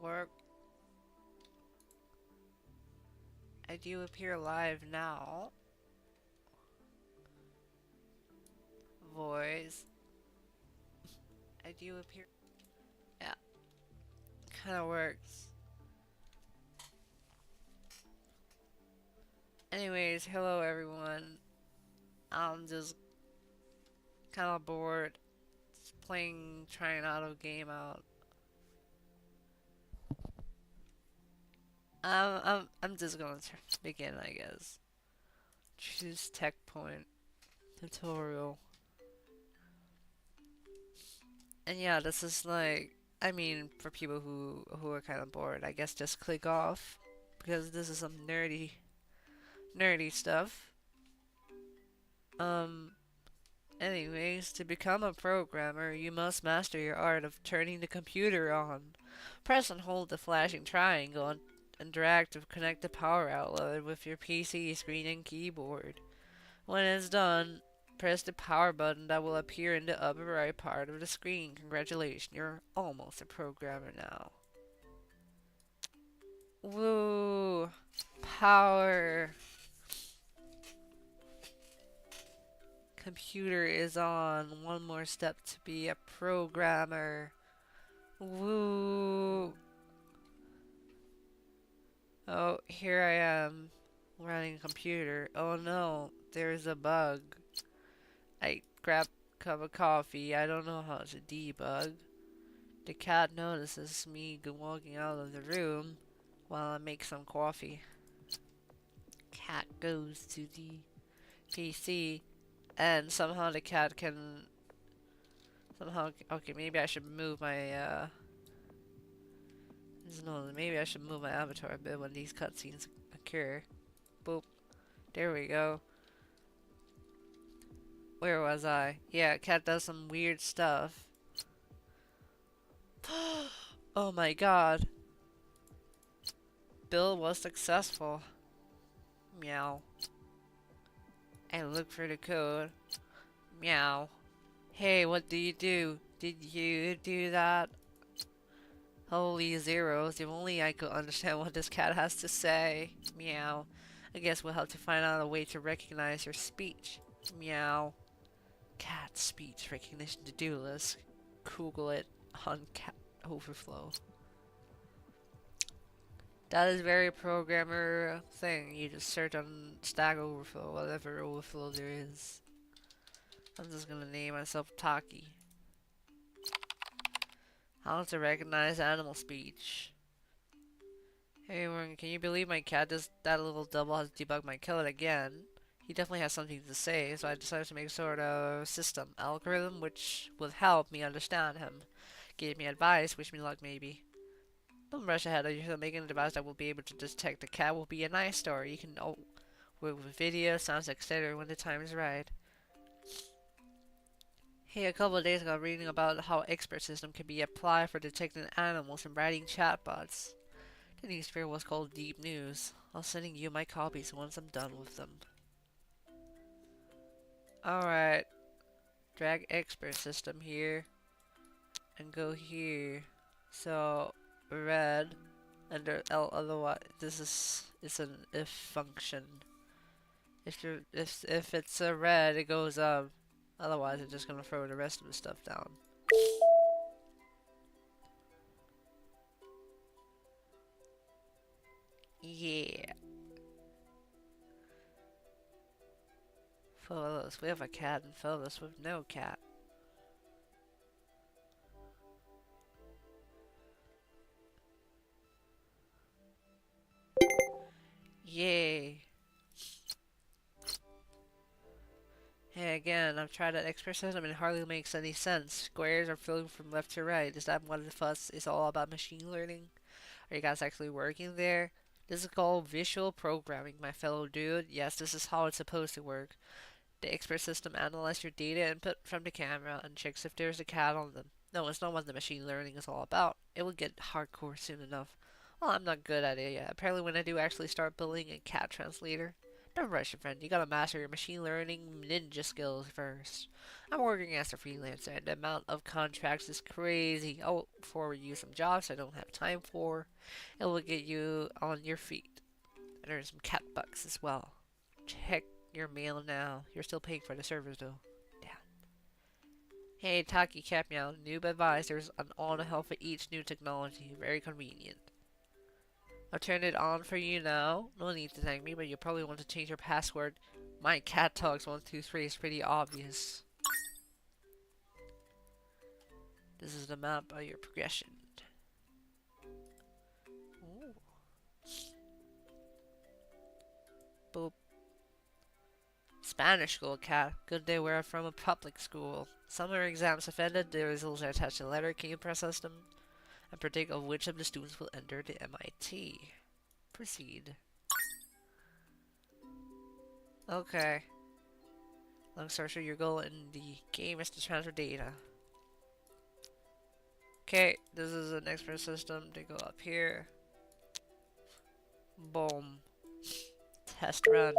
work. I do appear live now. Voice. I do appear. Yeah, kind of works. Anyways, hello everyone. I'm just kind of bored. Just playing, trying auto game out. I'm just gonna begin, I guess. Choose tech point tutorial. And yeah, this is like, I mean, for people who are kind of bored, I guess just click off because this is some nerdy stuff. Um, Anyways, to become a programmer, you must master your art of turning the computer on. Press and hold the flashing triangle and drag to connect the power outlet with your PC screen and keyboard. When it's done, press the power button that will appear in the upper right part of the screen. Congratulations, you're almost a programmer now. Woo! Power! Computer is on. One more step to be a programmer. Woo! Oh, here I am, running a computer. Oh no, there's a bug. I grab a cup of coffee. I don't know how to debug. The cat notices me walking out of the room while I make some coffee. Cat goes to the PC, and somehow the cat can somehow. Okay, maybe I should move my no, maybe I should move my avatar a bit when these cutscenes occur. Boop. There we go. Where was I? Yeah, cat does some weird stuff. Oh my god. Bill was successful. Meow. I look for the code. Meow. Hey, what do you do? Did you do that? Holy zeros, if only I could understand what this cat has to say. Meow. I guess we'll have to find out a way to recognize your speech. Meow. Cat speech recognition to-do list. Google it on Cat Overflow. That is very programmer thing. You just search on Stack Overflow, whatever overflow there is. I'm just gonna name myself Taki. How to recognize animal speech. Hey Morgan, can you believe my cat does that little double has debugged my code again? He definitely has something to say, so I decided to make a sort of system algorithm which would help me understand him. Gave me advice, wish me luck maybe. Don't rush ahead, you're making a device that will be able to detect the cat will be a nice story. You can work with video, sounds, etc. when the time is right. Hey, a couple of days ago, reading about how expert system can be applied for detecting animals and writing chatbots. The newspaper was called Deep News. I'll sending you my copies once I'm done with them. Alright, drag expert system here and go here. So red under L, otherwise this is it's an if function. If it's a red, it goes up. Otherwise, it's just gonna throw the rest of the stuff down. Yeah. Photos. We have a cat and photos with no cat. Yay. Hey, again, I've tried that expert system and it hardly makes any sense. Squares are flowing from left to right. Is that what the fuss is all about machine learning? Are you guys actually working there? This is called visual programming, my fellow dude. Yes, this is how it's supposed to work. The expert system analyzes your data input from the camera and checks if there's a cat on them. No, it's not what the machine learning is all about. It will get hardcore soon enough. Well, I'm not good at it yet. Apparently when I do actually start building a cat translator, Don't rush it, friend. You gotta master your machine learning ninja skills first. I'm working as a freelancer, and the amount of contracts is crazy. I'll forward you some jobs I don't have time for. It will get you on your feet. And earn some cat bucks as well. Check your mail now. You're still paying for the service, though. Damn. Hey, Taki Cat Meow. Noob advisors on all the help for each new technology. Very convenient. I'll turn it on for you now. No need to thank me, but you'll probably want to change your password. My cat talks 123 is pretty obvious. This is the map of your progression. Ooh. Boop. Spanish school, cat. Good day we're from a public school. Summer exams have ended. The results are attached to a letter. Can you process them and predict of which of the students will enter the MIT? Proceed. Okay. Long story short, your goal in the game is to transfer data. Okay, this is an expert system. They go up here. Boom. Test run.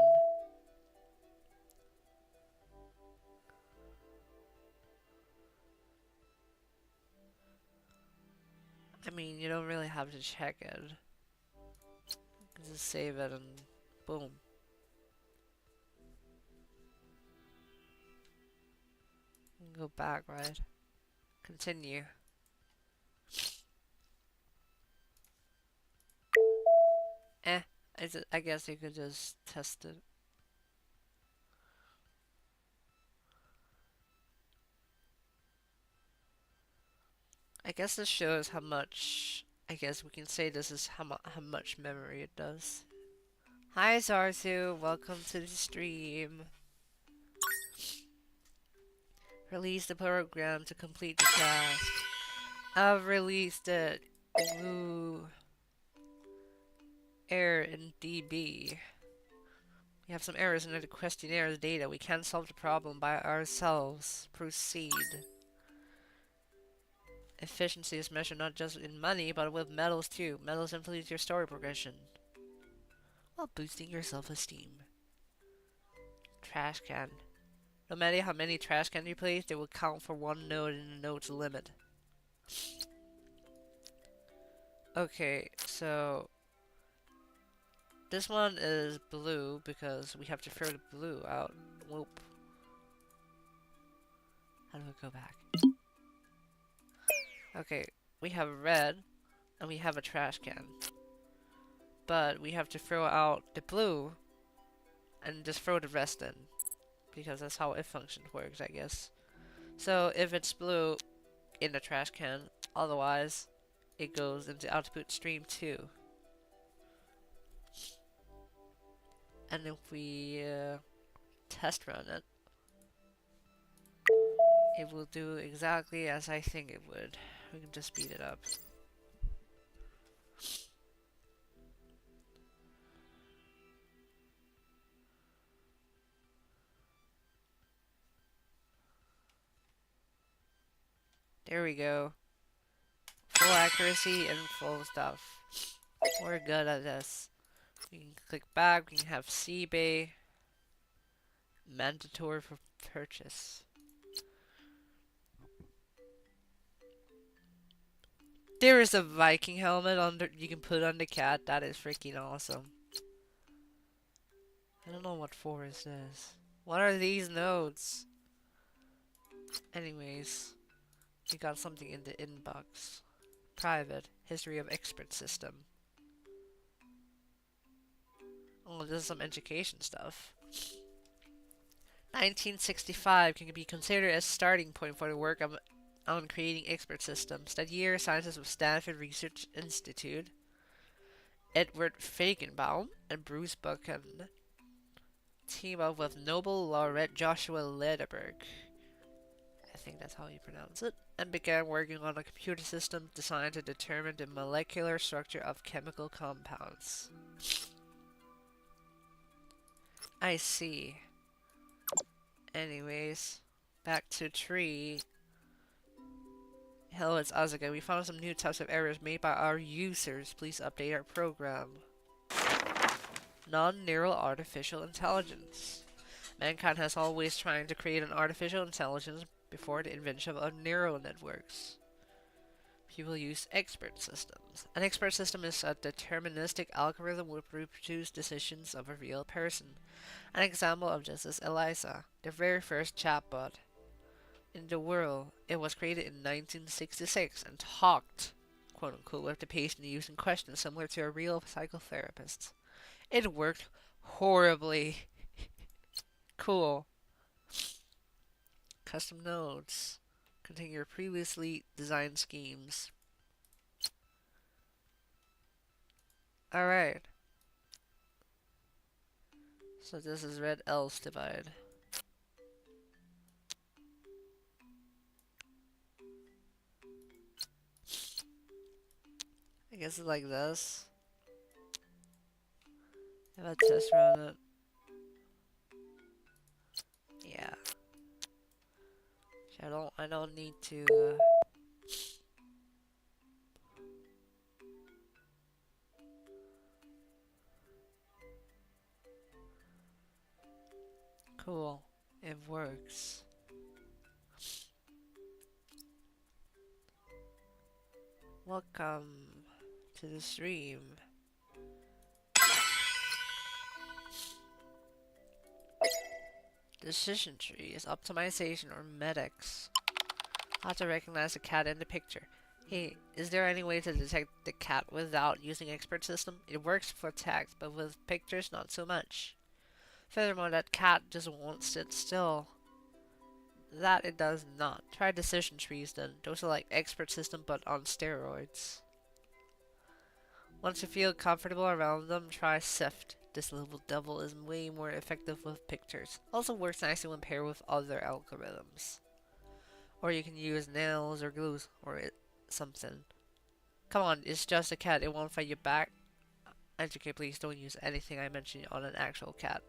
I mean, you don't really have to check it. Just save it and boom. Go back, right? Continue. I guess you could just test it. I guess this shows how much. I guess we can say this is how much memory it does. Hi Zarzu, welcome to the stream. Release the program to complete the task. I've released it. Ooh. Error in DB. We have some errors in the questionnaire data. We can't solve the problem by ourselves. Proceed. Efficiency is measured not just in money, but with medals too. Medals influence your story progression, while boosting your self-esteem. Trash can. No matter how many trash cans you place, they will count for one node in the node's limit. Okay, so this one is blue because we have to throw the blue out. Whoop. How do I go back? Okay, we have red and we have a trash can. But we have to throw out the blue and just throw the rest in. Because that's how if function works, I guess. So if it's blue in the trash can, otherwise it goes into output stream 2. And if we test run it, it will do exactly as I think it would. We can just speed it up. There we go. Full accuracy and full stuff. We're good at this. We can click back, we can have CBay. Mandatory for purchase. There is a Viking helmet under you can put on the cat. That is freaking awesome. I don't know what forest is. What are these nodes? Anyways, we got something in the inbox. Private. History of expert system. Oh, this is some education stuff. 1965 can be considered as starting point for the work on creating expert systems. That year, scientists of Stanford Research Institute, Edward Feigenbaum and Bruce Buchan, team up with Nobel laureate Joshua Lederberg, I think that's how you pronounce it, and began working on a computer system designed to determine the molecular structure of chemical compounds. I see. Anyways, back to tree. Hello, it's us again. We found some new types of errors made by our users. Please update our program. Non-neural artificial intelligence. Mankind has always trying to create an artificial intelligence before the invention of neural networks. People use expert systems. An expert system is a deterministic algorithm which reproduces decisions of a real person. An example of this is Eliza, the very first chatbot in the world. It was created in 1966 and talked, quote unquote, with the patient using questions similar to a real psychotherapist. It worked horribly. Cool. Custom nodes. Contain your previously designed schemes. Alright. So this is red else divide. I guess it's like this. If I test run it. Yeah. I don't need to cool. It works. Welcome to the stream. Decision tree is optimization or medics. How to recognize a cat in the picture. Hey, is there any way to detect the cat without using expert system? It works for text, but with pictures not so much. Furthermore, that cat just won't sit still. That it does not. Try decision trees then. Those are like expert system but on steroids. Once you feel comfortable around them, try Sift. This little devil is way more effective with pictures. Also works nicely when paired with other algorithms. Or you can use nails or glues or something. Come on, it's just a cat. It won't fight you back. And okay, please don't use anything I mentioned on an actual cat.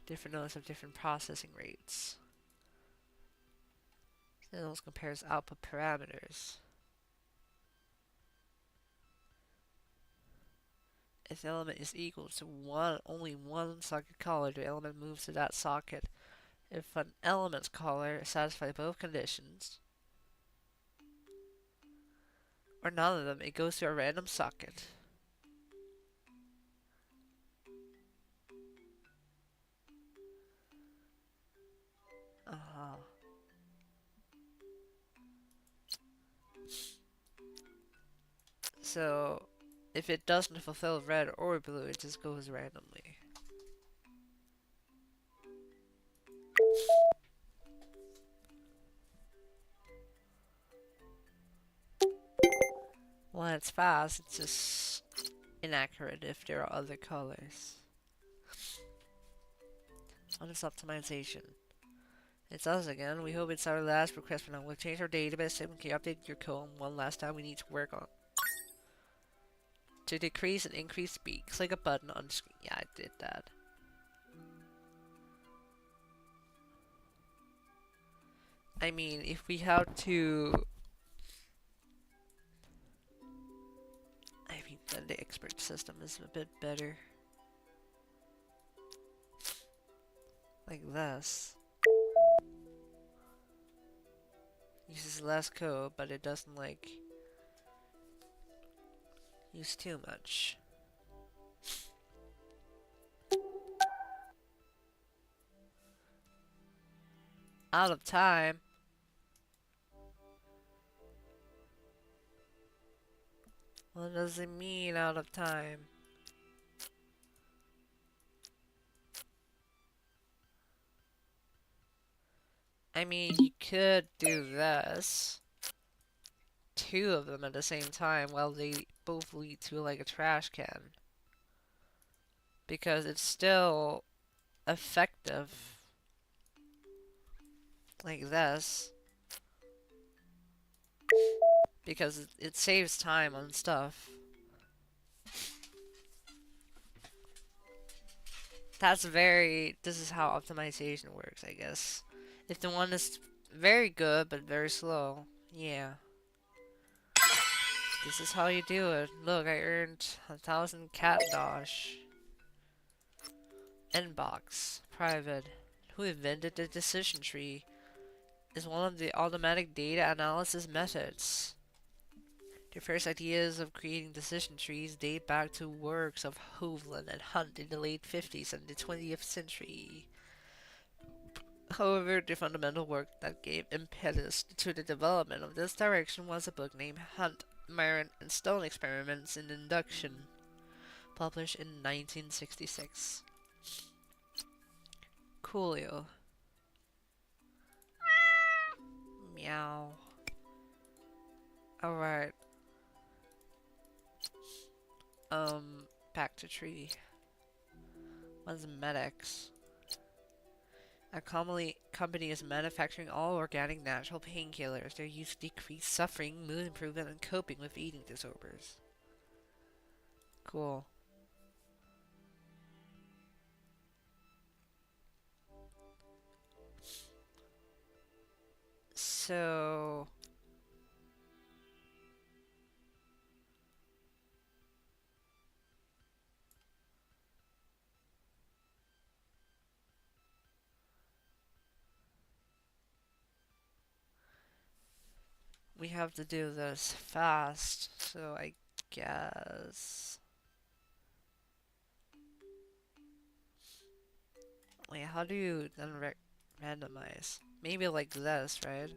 Different nodes have different processing rates. Nails compares output parameters. If the element is equal to only one socket color, the element moves to that socket. If an element's color satisfies both conditions, or none of them, it goes to a random socket. So, if it doesn't fulfill red or blue, it just goes randomly. When it's fast, it's just inaccurate if there are other colors. Honest optimization. It's us again. We hope it's our last request for now. We'll change our database and we can update your code one last time we need to work on. To decrease and increase speed, click a button on the screen. Yeah, I did that. I mean, if we have to... I mean, then the expert system is a bit better. Like this. Uses less code, but it doesn't, like, use too much. Out of time. What does it mean, out of time? I mean, you could do this. Two of them at the same time while they both lead to, like, a trash can. Because it's still effective. Like this. Because it saves time on stuff. This is how optimization works, I guess. If the one is very good but very slow, yeah. This is how you do it. Look, I earned 1,000 cat dosh. Inbox. Private. Who invented the decision tree? Is one of the automatic data analysis methods. The first ideas of creating decision trees date back to works of Hovland and Hunt in the late 50s and the 20th century. However, the fundamental work that gave impetus to the development of this direction was a book named Hunt, Maron, and Stone Experiments in Induction, published in 1966. Coolio. Meow. Alright. Back to tree. What's Medex? A company is manufacturing all organic natural painkillers. Their use to decrease suffering, mood improvement, and coping with eating disorders. Cool. So... we have to do this fast, so I guess... Wait, how do you then randomize? Maybe like this, right?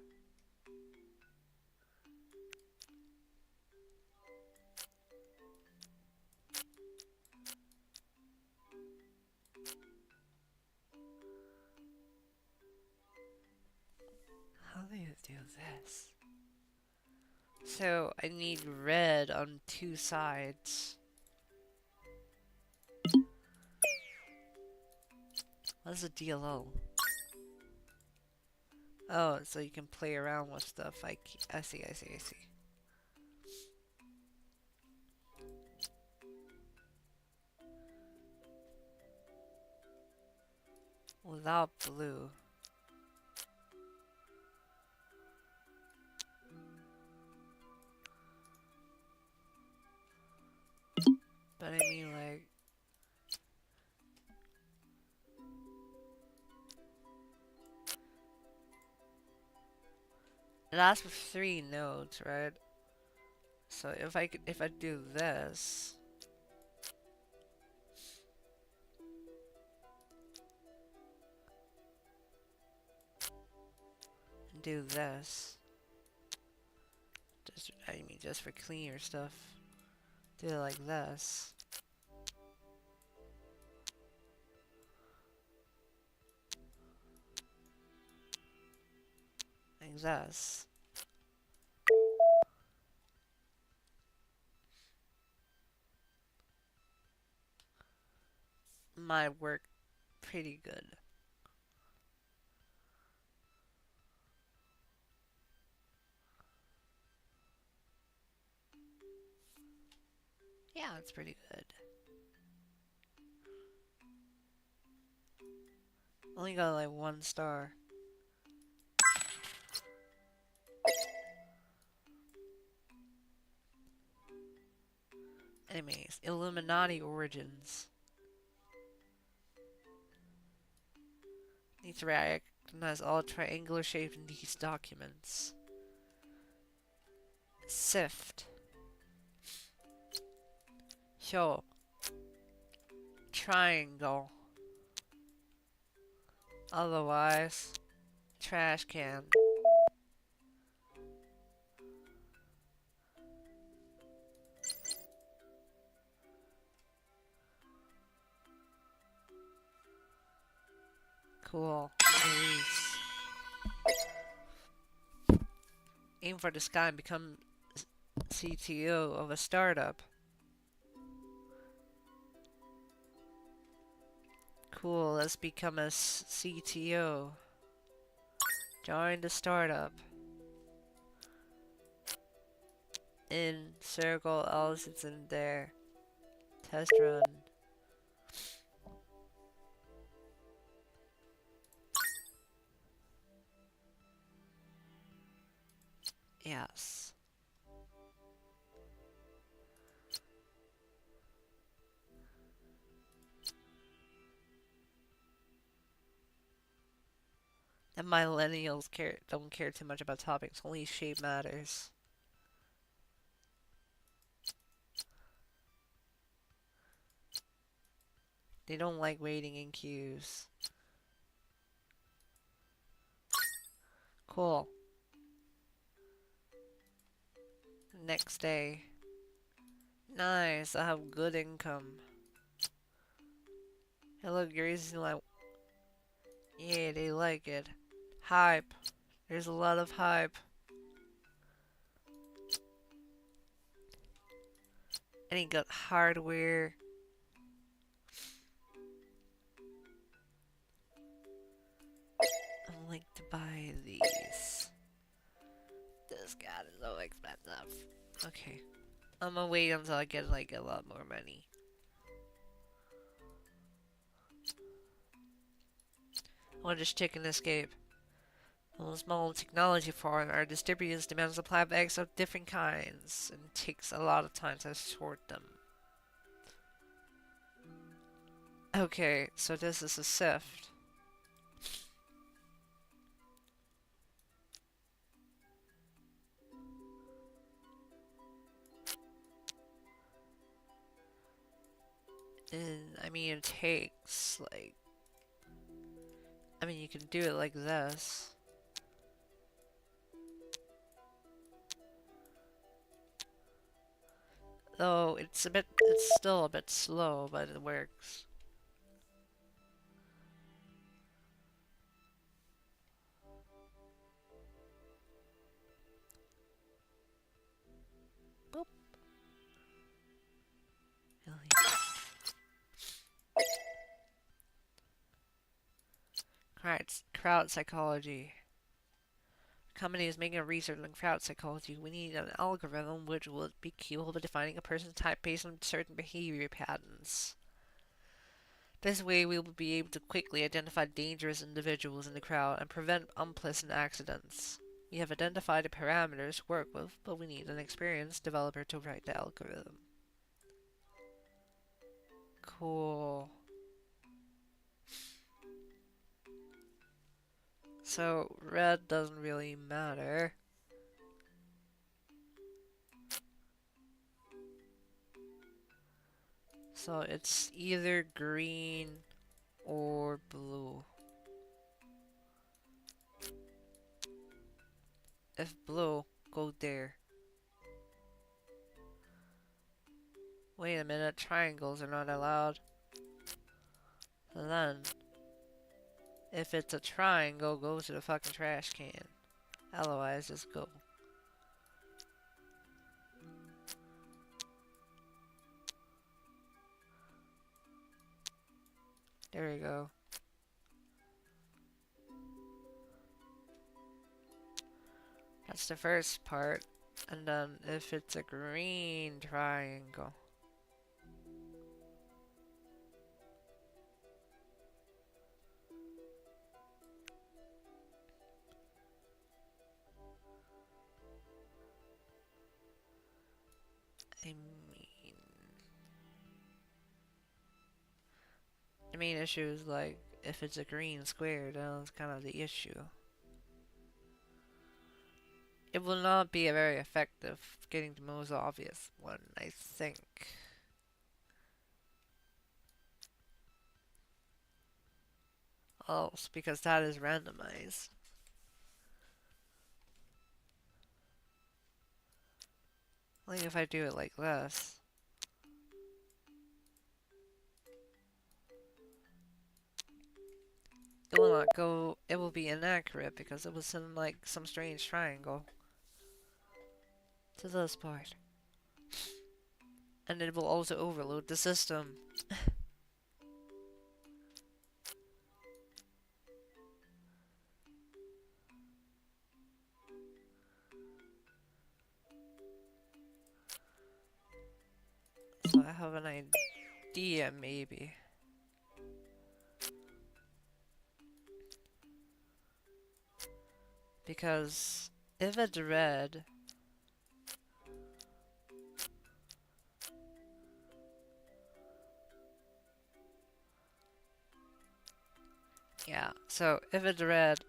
How do you do this? So, I need red on two sides. What's a DLO? Oh, so you can play around with stuff. I see. Without blue. But I mean, like... It asks for 3 nodes, right? So if I do this... and do this... just for cleaner stuff. Do it like this. Like this. Might work pretty good. Yeah, it's pretty good. Only got like 1 star. Anyways, Illuminati origins. Need to recognize all triangular shapes in these documents. Sift. Show. Triangle. Otherwise, trash can. Cool. Release. Aim for the sky and become CTO of a startup. Cool, let's become a CTO. Join the startup. In circle, else it's in there. Test run. Yes. And millennials don't care too much about toppings, only shape matters. They don't like waiting in queues. Cool. Next day. Nice, I have good income. Hey look, you're using like... Yeah, they like it. Hype. There's a lot of hype. And he got hardware. I'd like to buy these. This god is so expensive. Okay. I'm gonna wait until I get like a lot more money. I'll just chicken escape. On a small technology farm, our distributors demand supply of eggs of different kinds, and it takes a lot of time to sort them. Okay, so this is a sift. And, I mean, it takes, like... I mean, you can do it like this. Though, it's still a bit slow, but it works. Boop. Crowd psychology. Company is making a research on crowd psychology. We need an algorithm which will be capable of defining a person's type based on certain behavior patterns. This way we will be able to quickly identify dangerous individuals in the crowd and prevent unpleasant accidents. We have identified the parameters to work with, but we need an experienced developer to write the algorithm. Cool. So, red doesn't really matter. So, it's either green or blue. If blue, go there. Wait a minute, triangles are not allowed. So then, if it's a triangle, go to the fucking trash can. Otherwise, just go. There we go. That's the first part. And then if it's a green triangle. The main issue is like, if it's a green square, then that's kind of the issue. It will not be a very effective getting the most obvious one, I think. Oh, because that is randomized. Like if I do it like this. It will not go, it will be inaccurate because it was in like some strange triangle. To this part. And it will also overload the system. So I have an idea, maybe. Because if it's red, yeah, so if it's red,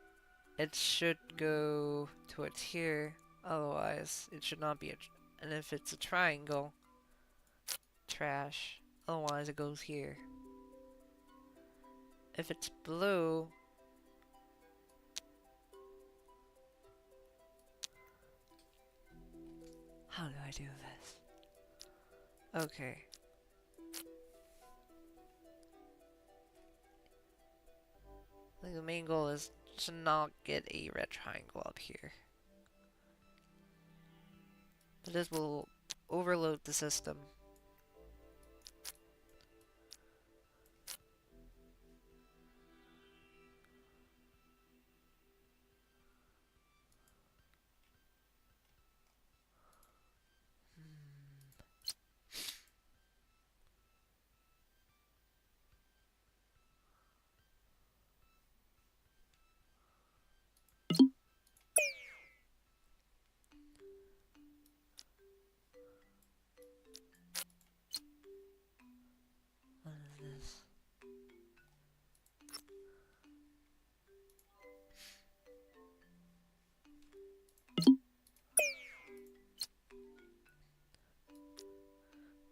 it should go towards here. Otherwise, it should not be and if it's a triangle, trash. Otherwise, it goes here. If it's blue, how do I do this? Okay. I think the main goal is to not get a red triangle up here. But this will overload the system. What is this?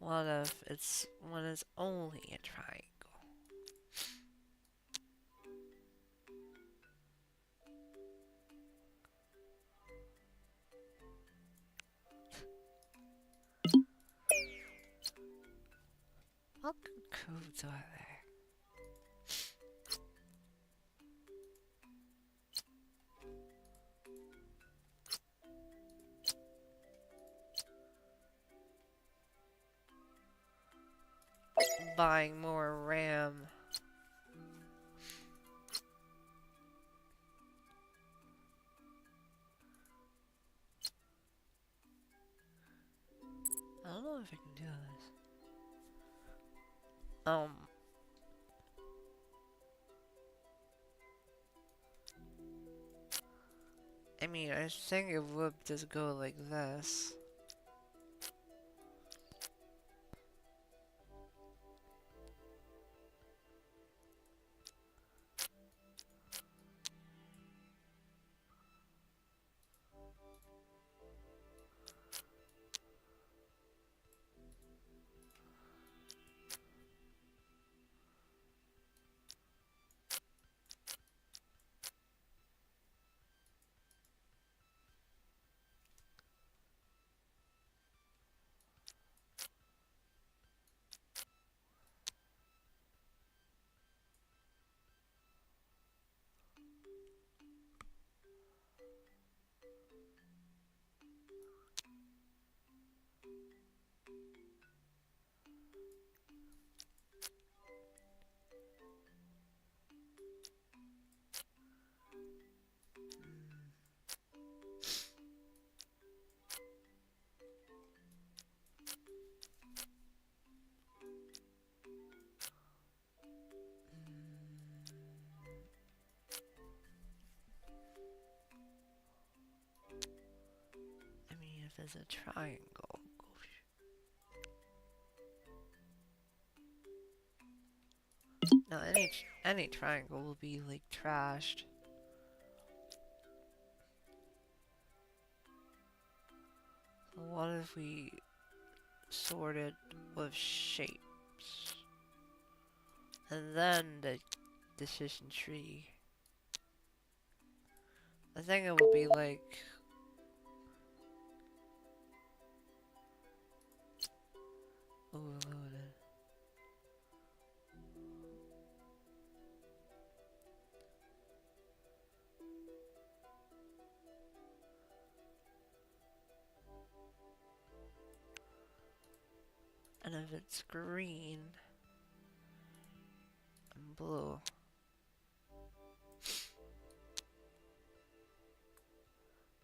What if it's when it's only a triangle? What good codes are there? Buying more RAM. I don't know if I can do this. I mean, I think it would just go like this. I mean, if it's a triangle. Now, any triangle will be like trashed. So what if we sorted with shapes? And then the decision tree. I think it will be like overloaded. And if it's green and blue,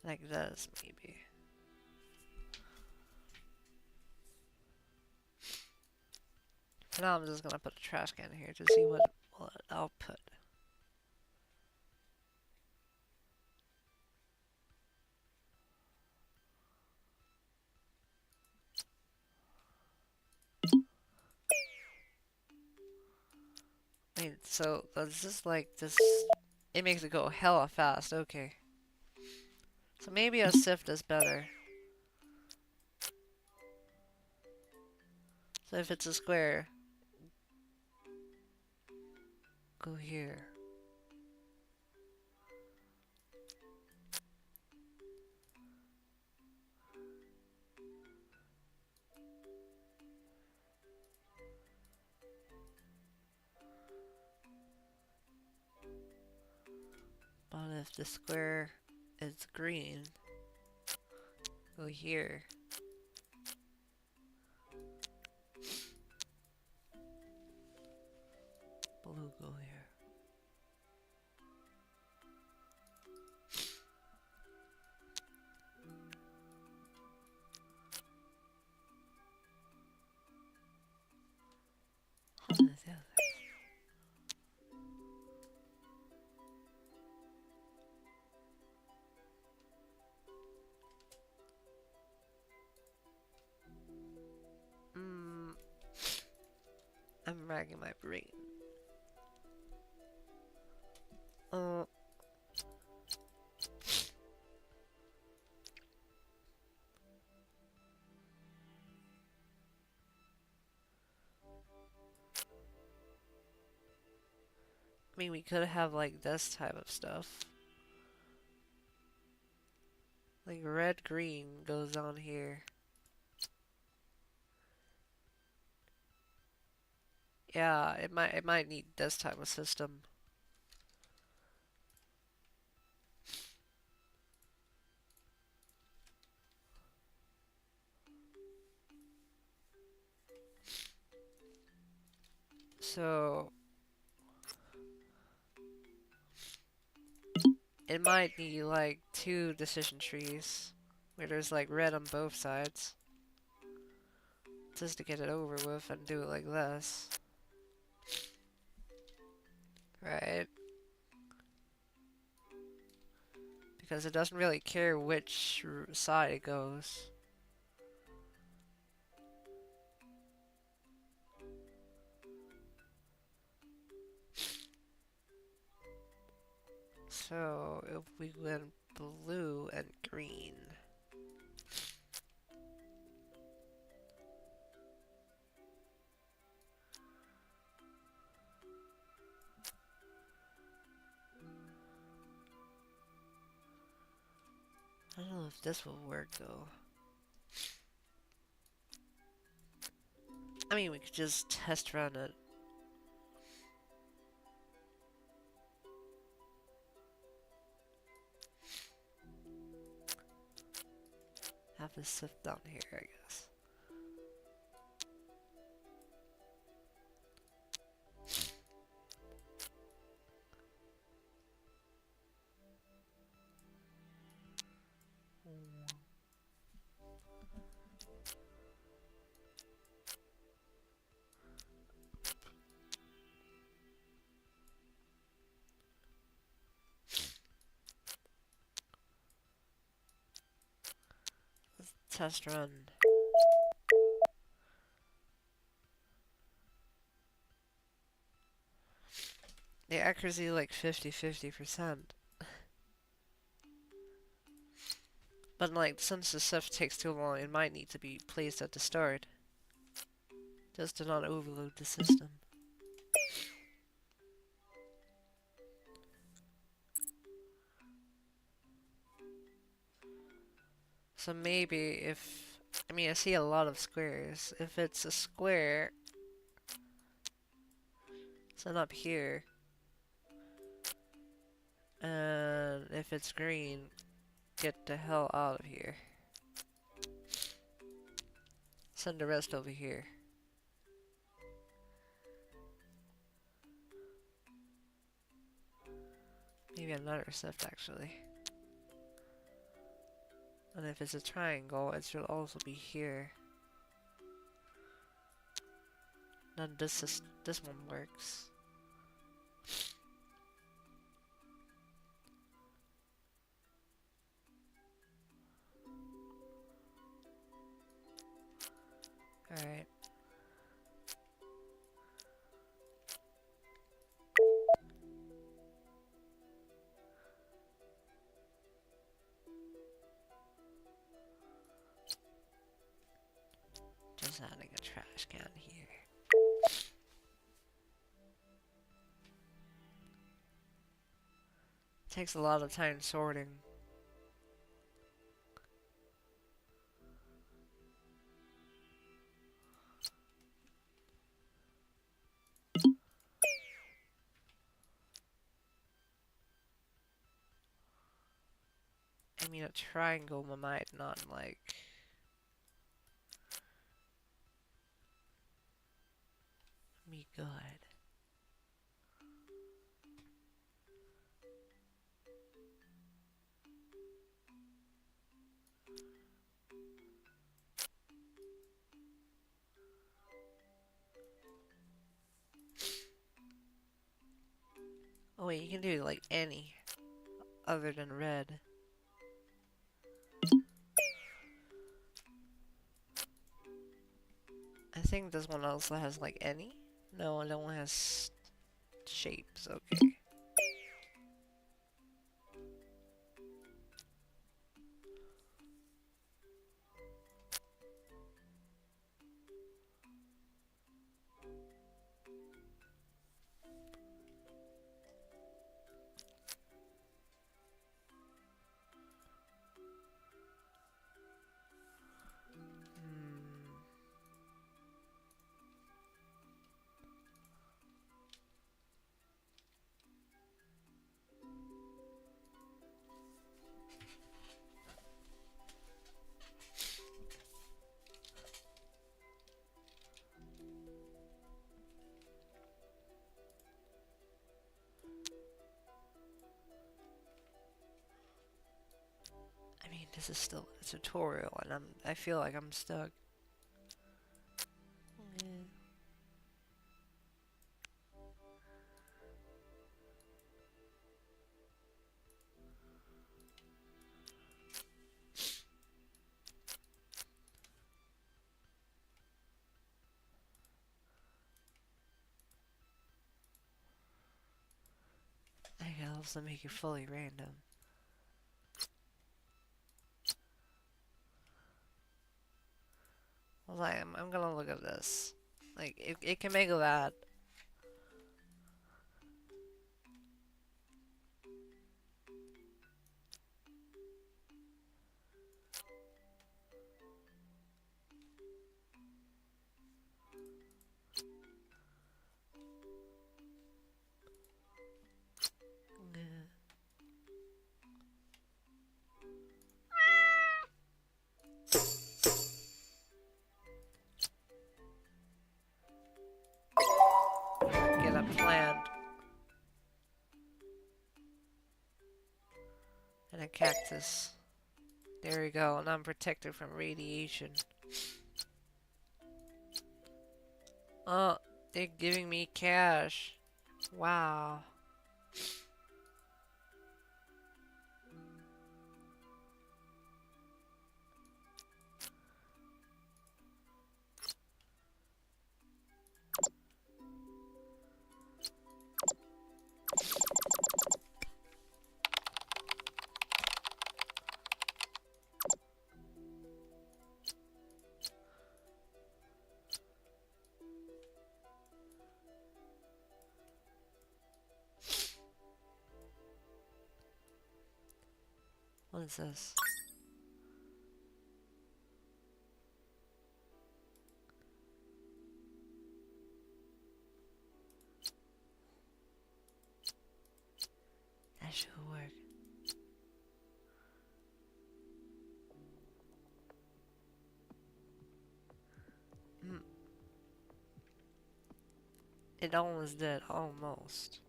like this maybe. For now I'm just gonna put a trash can here to see what will it output. Wait, so does this like this It makes it go hella fast. Okay. So maybe a sift is better. So if it's a square, go here. But if the square is green, go here. Blue, go here. How does that? I'm racking my brain. I mean, we could have like this type of stuff. Like red, green goes on here. Yeah, it might need this type of system. So it might need like 2 decision trees where there's like red on both sides. Just to get it over with and do it like this. Right? Because it doesn't really care which side it goes. So if we went blue and green. I don't know if this will work though. I mean, we could just test run it. Have this sift down here, I guess. Test run. The accuracy like 50-50%. But like, since the sift takes too long, it might need to be placed at the start. Just to not overload the system. So maybe if... I mean, I see a lot of squares. If it's a square... Send up here. And if it's green, get the hell out of here. Send the rest over here. Maybe another sift actually. And if it's a triangle, it should also be here. Then this one works. Alright. down here. Takes a lot of time sorting. I mean, a triangle might not, like, be good. Oh wait, you can do like any other than red. I think this one also has like any. No, it only has shapes. Okay. I mean, this is still a tutorial, and I feel like I'm stuck. I can also make it fully random. Well, I'm gonna look at this. Like, it can make that. Get a plant. And a cactus. There we go, and I'm protected from radiation. Oh, they're giving me cash. Wow. What is this? That should work. It almost did, almost.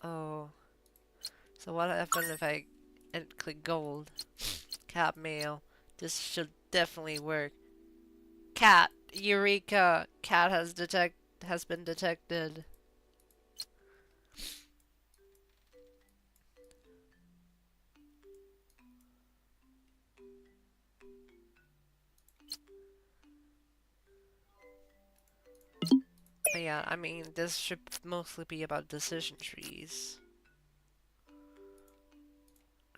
Oh. So what happened if I click gold? Cat mail. This should definitely work. Cat. Eureka. Cat has been detected. But yeah, I mean, this should mostly be about decision trees.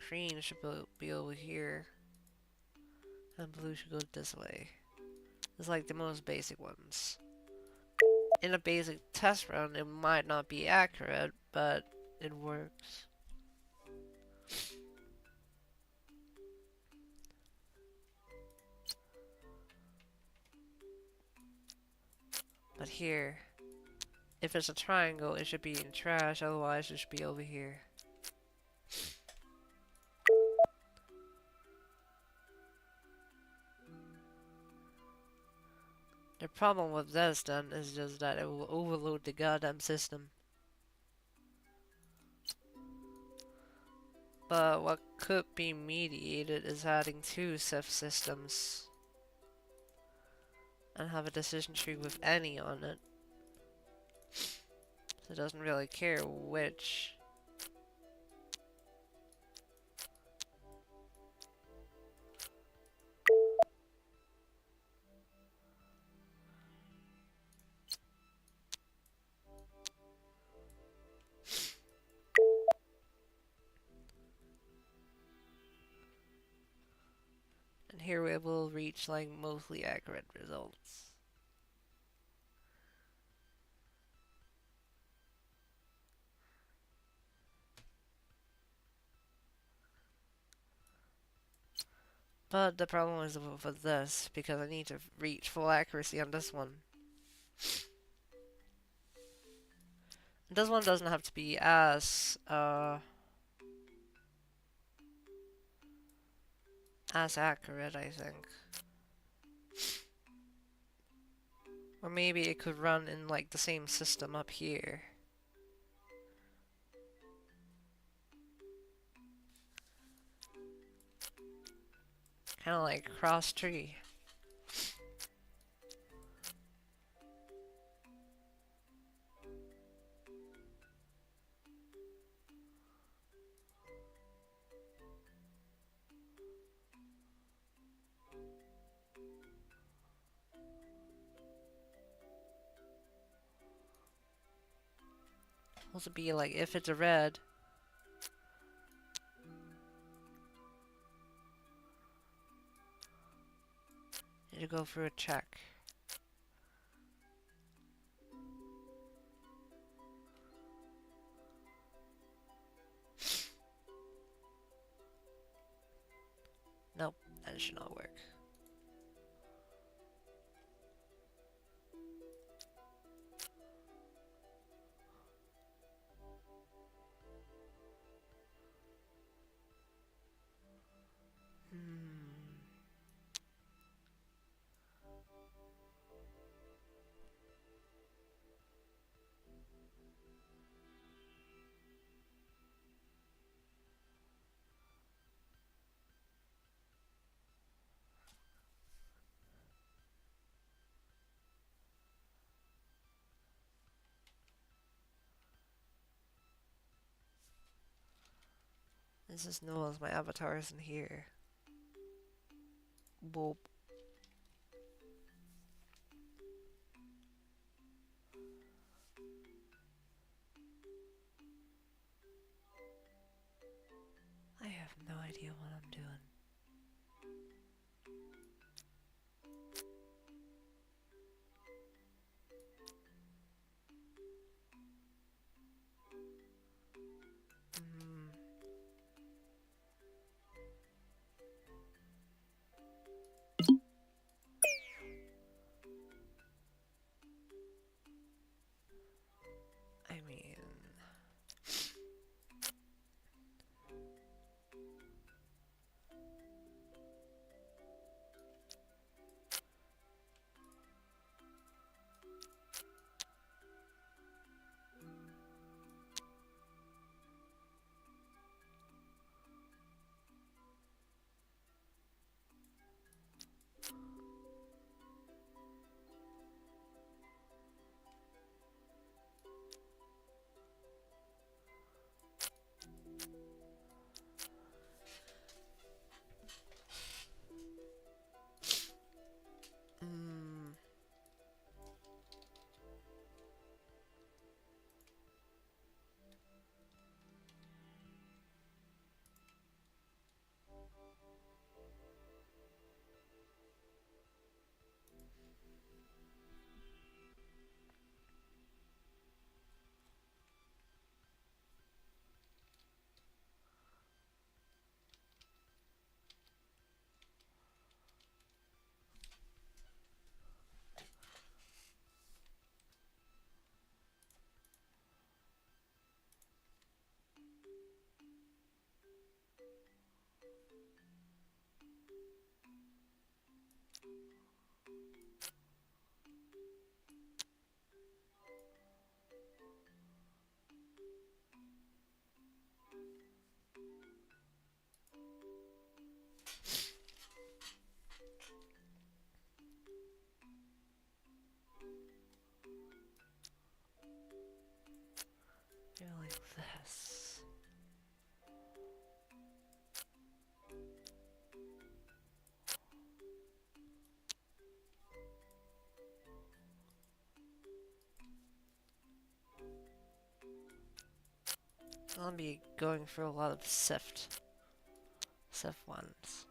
Green should be over here, and blue should go this way. It's like the most basic ones. In a basic test run, it might not be accurate, but it works. But here, if it's a triangle, it should be in trash, otherwise it should be over here. The problem with this then is just that it will overload the goddamn system. But what could be mediated is adding 2 SIF systems and have a decision tree with any on it. So it doesn't really care which. And here we will reach like mostly accurate results. But the problem is with this, because I need to reach full accuracy on this one. This one doesn't have to be as accurate, I think. Or maybe it could run in like the same system up here. Kinda like cross tree. Also be like, if it's a red, you go for a check. Nope, that should not work. This is no as my avatar isn't here. Boop. I have no idea what I'm doing. I mean, Like this. I'll be going for a lot of sift ones.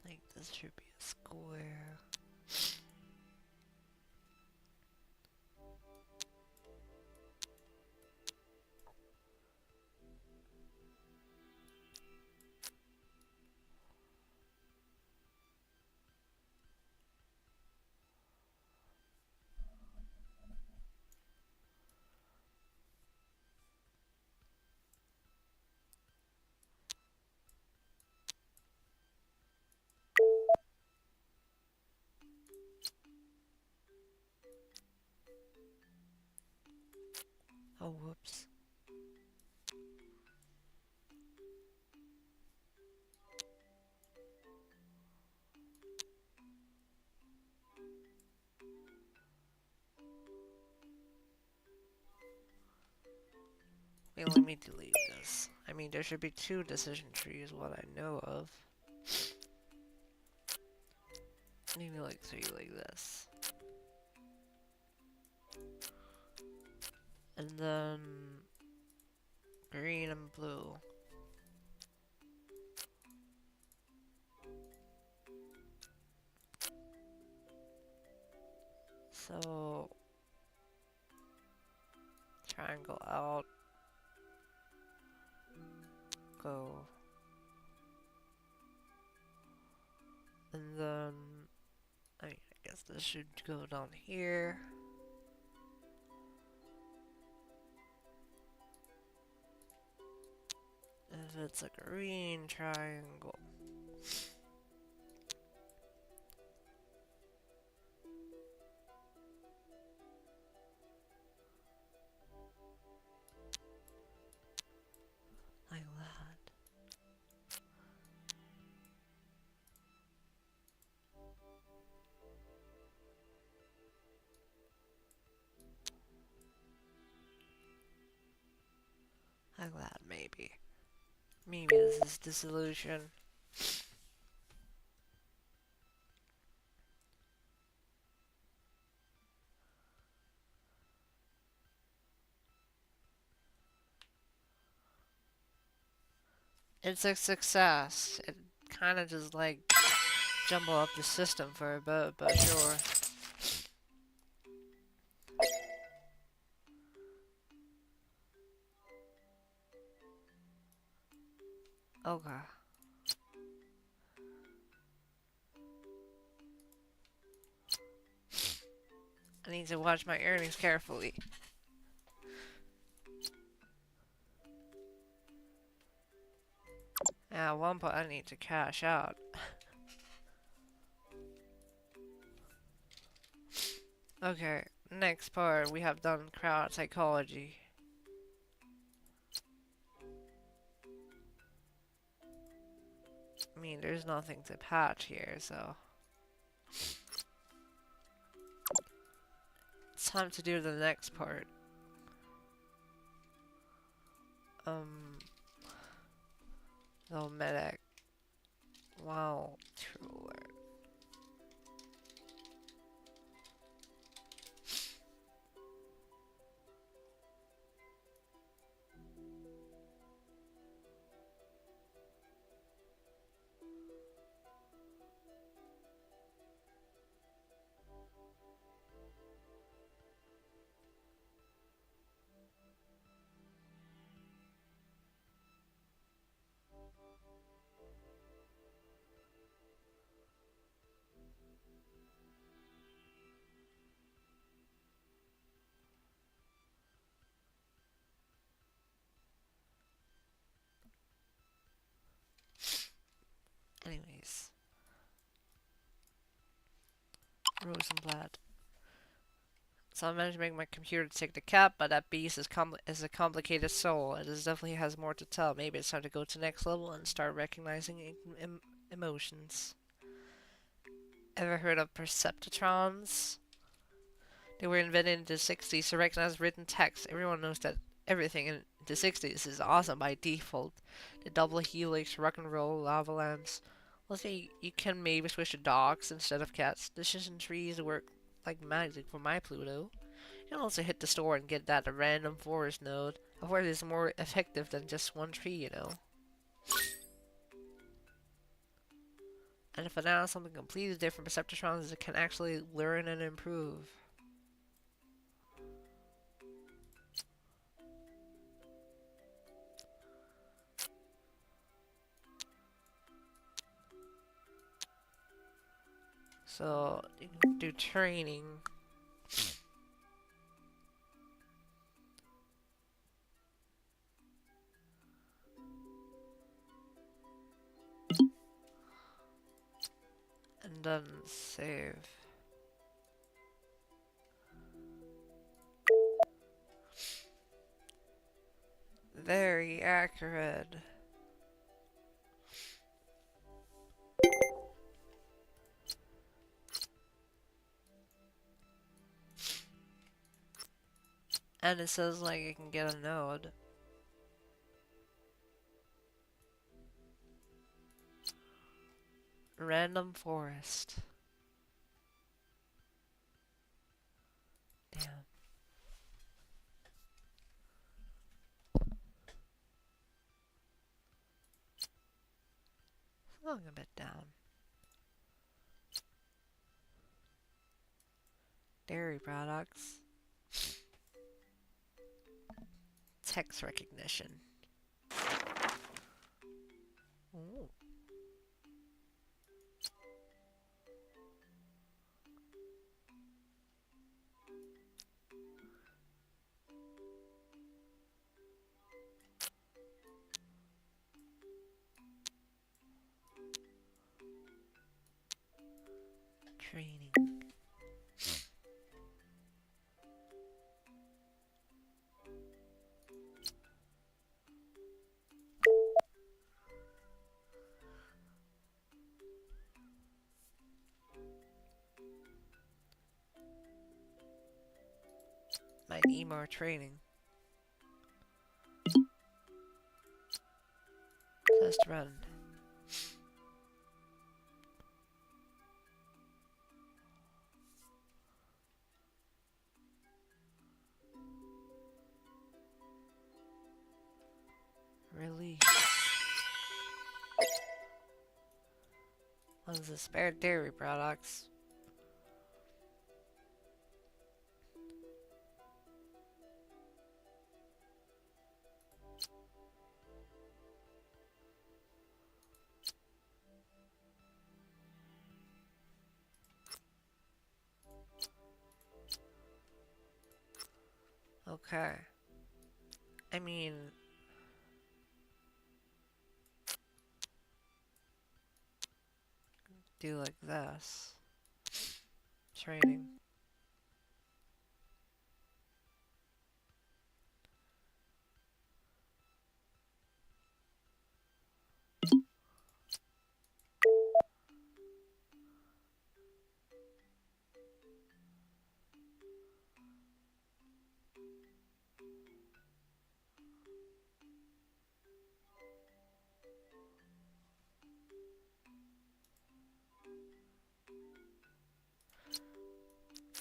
Like this should be a square. Oh, whoops. Wait, let me delete this. I mean, there should be 2 decision trees, what I know of. Maybe like 3 like this. And then green and blue. So triangle out. Go. And then I guess this should go down here. If it's a green triangle. Like that. Like that, maybe. Maybe this is the solution. It's a success. It kind of just like jumble up the system for a bit, but sure. Okay. I need to watch my earnings carefully. At one point I need to cash out. Okay, next part we have done crowd psychology. I mean, there's nothing to patch here, so it's time to do the next part. No medic. Wow, true. Anyways, Rosenblatt. So I managed to make my computer take the cap, but that beast is a complicated soul. It definitely has more to tell. Maybe it's time to go to the next level and start recognizing emotions. Ever heard of perceptrons? They were invented in the 60s to recognize written text. Everyone knows that everything in the 60s is awesome by default. The double helix, rock and roll, lava lamps. Let's say you can maybe switch to dogs instead of cats. Decision trees work like magic for my Pluto. You can also hit the store and get that random forest node. A forest is more effective than just one tree, you know. And for now, something completely different, Perceptrons can actually learn and improve. So, you can do training. And then save. Very accurate. And it says like you can get a node. Random forest. Damn. Slowing a bit down. Dairy products. Text recognition. Ooh. Training. Might need more training. Test run. Release. What is this? Spare dairy products. Okay. I mean, do like this. Training.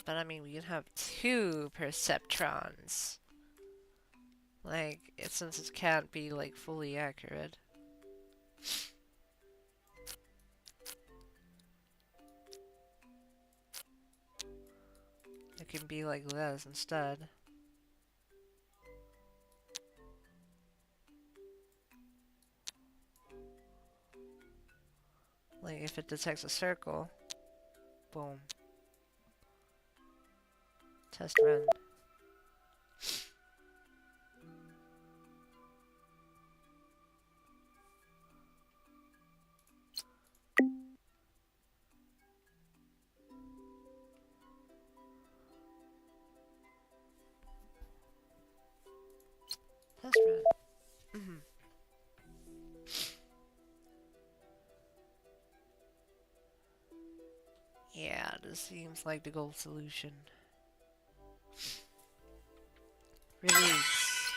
But I mean, we can have two perceptrons. Like, since it can't be, like, fully accurate. It can be like this instead. Like, if it detects a circle, boom. Test run. Test run. Mhm. Yeah, this seems like the gold solution. Release.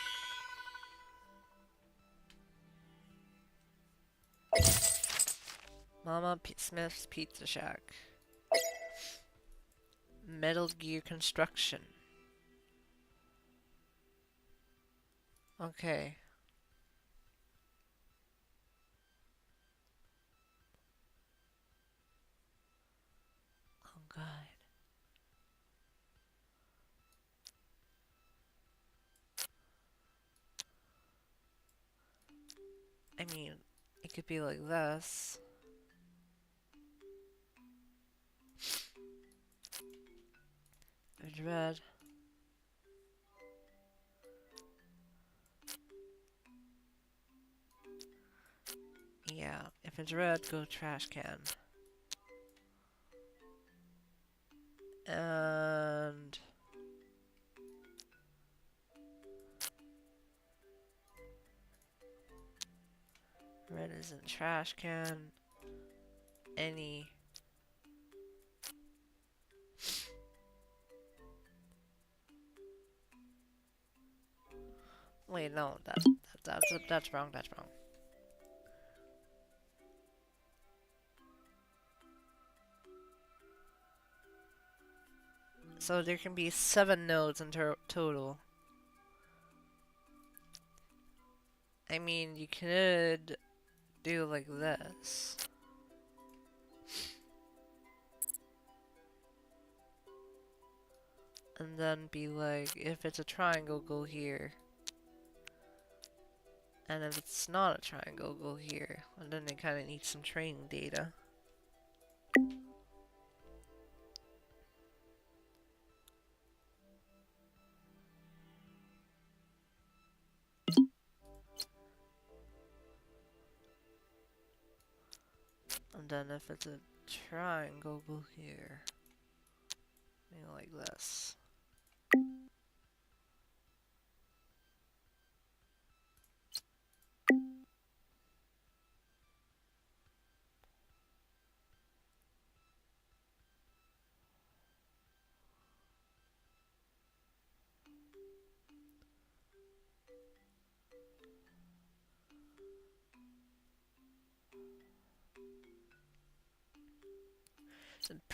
Mama Smith's Pizza Shack. Metal Gear Construction. Okay. Oh god. I mean, it could be like this. It's red. Yeah, if it's red, go trash can. And red is in trash can. Any. Wait, no, that's wrong. That's wrong. So there can be 7 nodes in total. I mean, you could do like this. And then be like, if it's a triangle, go here. And if it's not a triangle, go here. And then they kind of need some training data. And then if it's a triangle, go here. Maybe like this.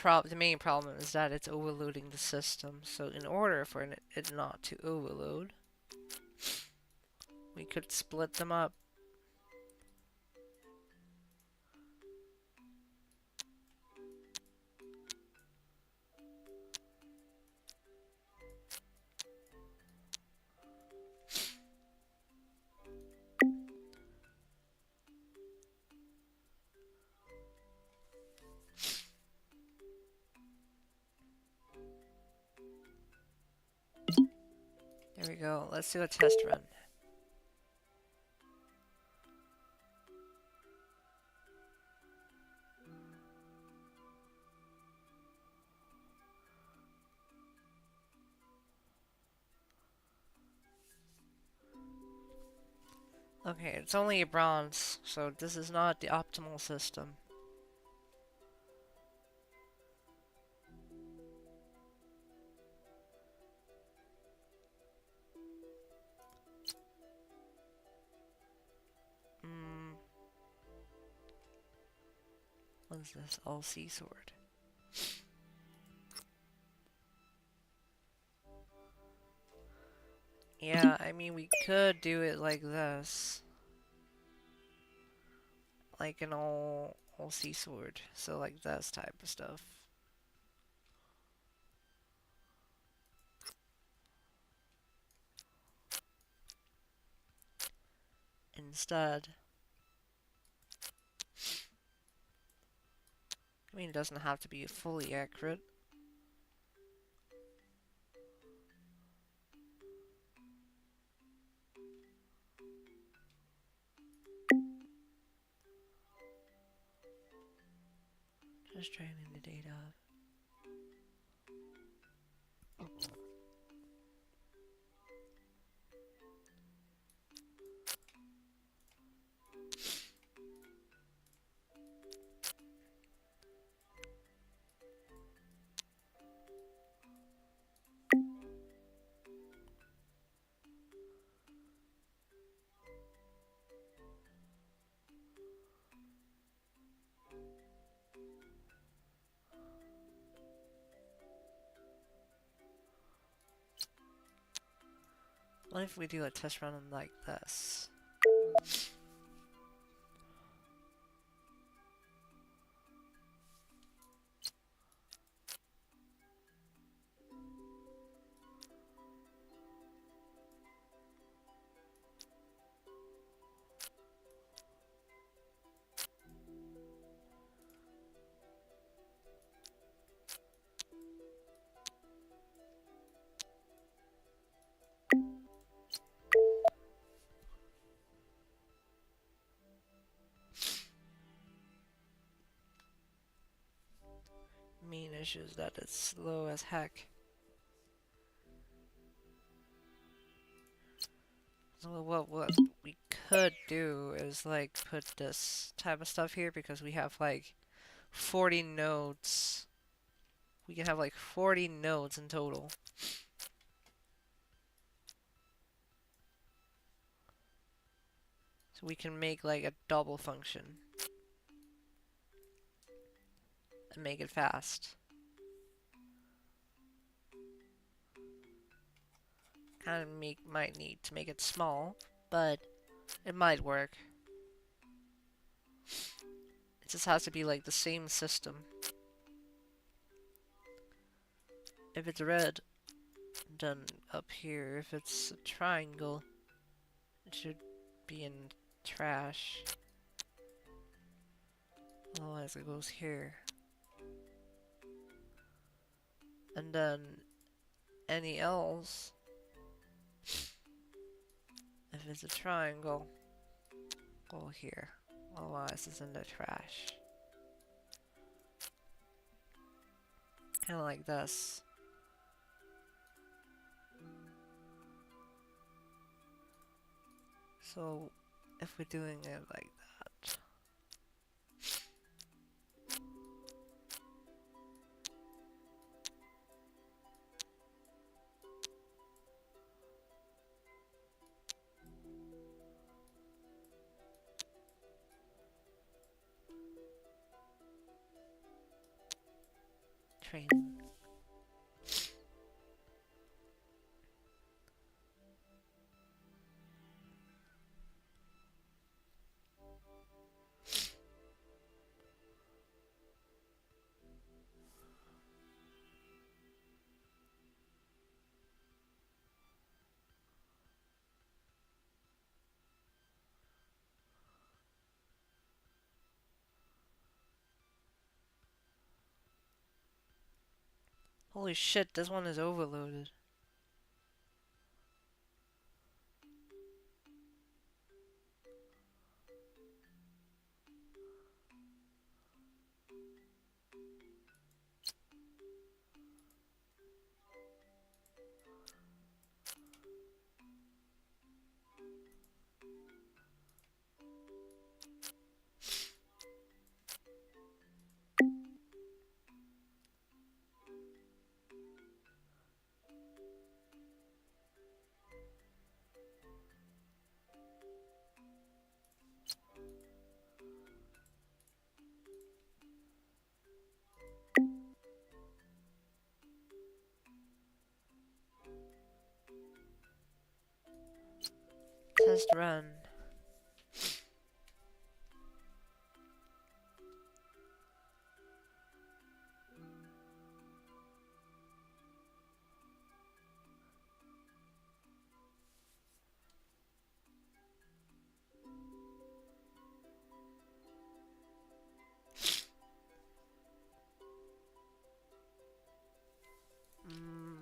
The main problem is that it's overloading the system. So in order for it not to overload, we could split them up. There we go. Let's do a test run. Okay, it's only a bronze, so this is not the optimal system. What is this? LC sword. mean, we could do it like this. Like an all sea sword. So like this type of stuff. Instead, I mean, it doesn't have to be fully accurate. Just training the data. What if we do a test run like this? Main issue is that it's slow as heck. So what we could do is like put this type of stuff here because we have like 40 nodes. We can have like 40 nodes in total. So we can make like a double function. And make it fast. Kind of might need to make it small, but it might work. It just has to be like the same system. If it's red, then up here. If it's a triangle, it should be in trash. Otherwise it goes here. And then any else, if it's a triangle, go here. Otherwise it's in the trash. Kinda like this. So, if we're doing it like that. Training. Holy shit, this one is overloaded. Just run. Mm.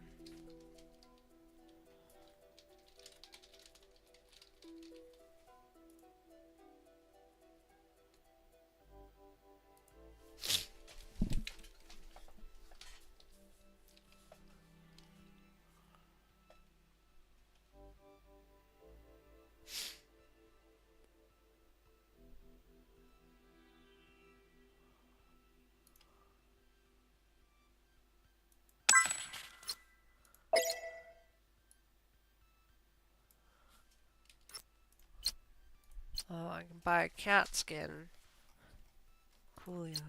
Oh, I can buy a cat skin. Coolio.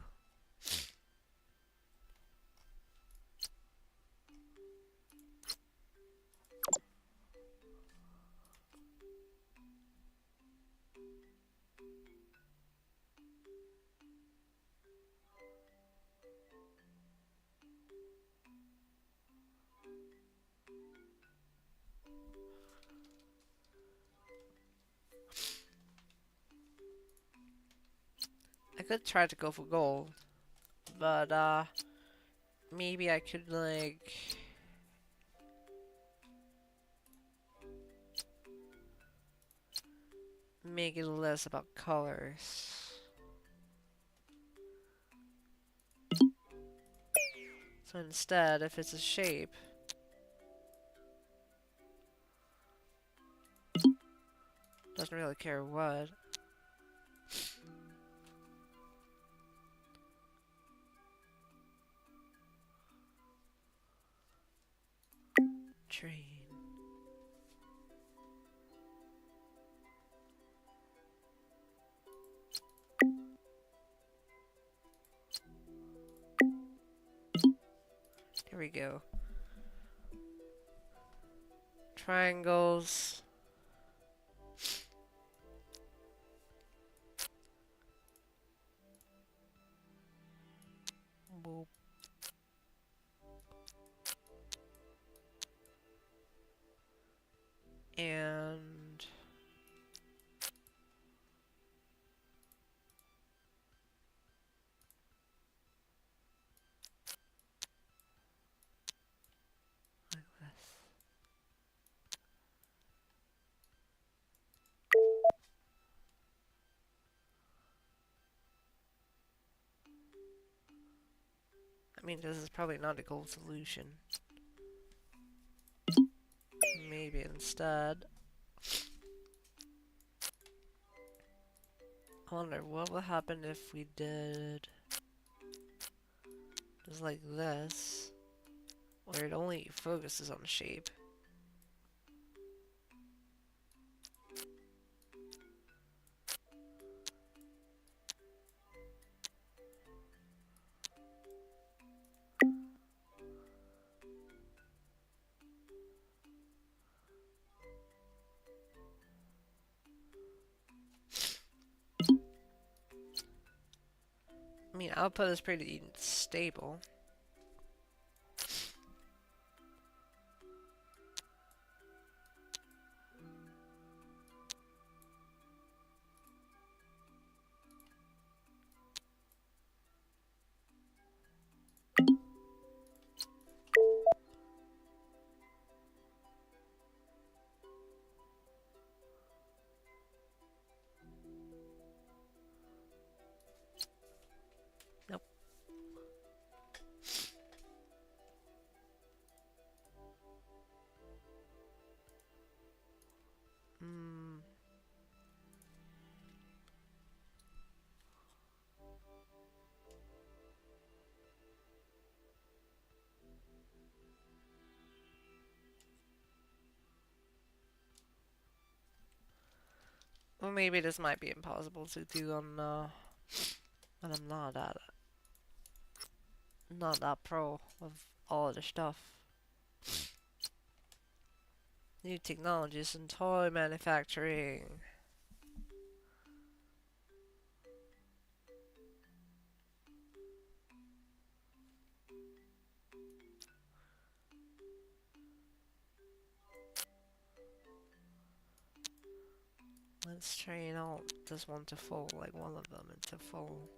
I could try to go for gold, but maybe I could like make it less about colors. So instead, if it's a shape, doesn't really care what. Train. There we go. Triangles. Boop. And like this. I mean, this is probably not a gold solution. Maybe instead. I wonder what would happen if we did just like this, where it only focuses on shape. I mean, output is pretty stable. Nope. Hmm. Well, maybe this might be impossible to do on, but I'm not that pro of all of the stuff. New technologies in toy manufacturing. Let's train all this one to full, like one of them into full.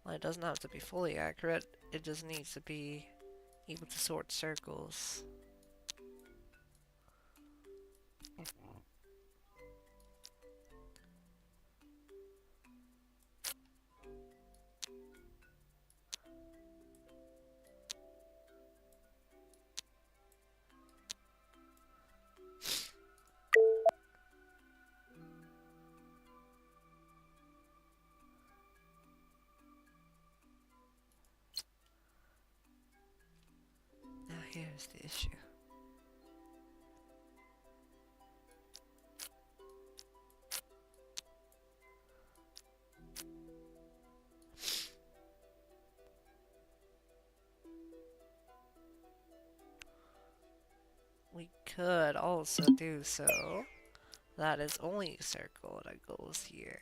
Well, it doesn't have to be fully accurate, it just needs to be able to sort circles. Now here's the issue. We could also do so. That is only a circle that goes here.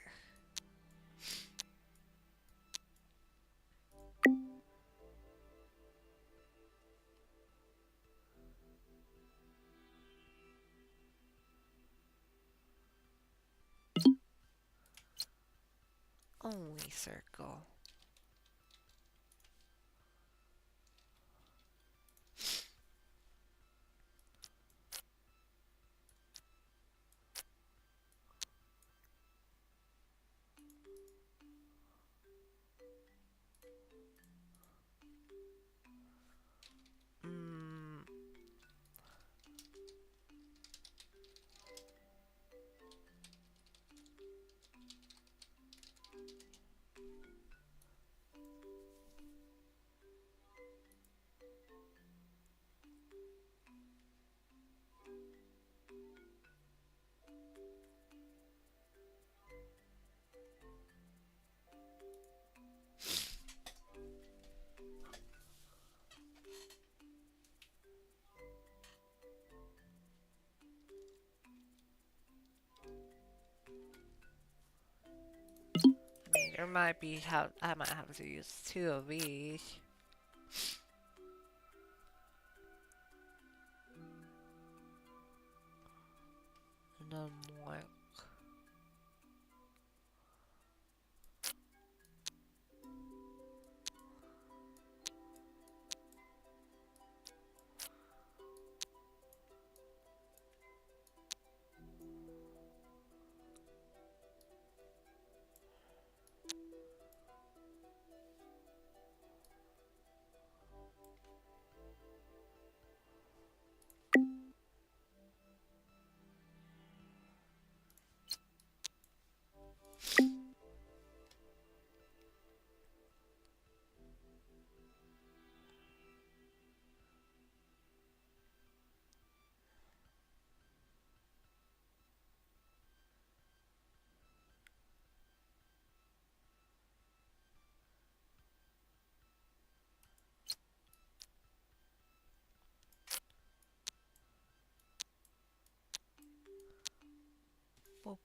Only circle. Mm, there might be I might have to use two of these. And then more. Boop.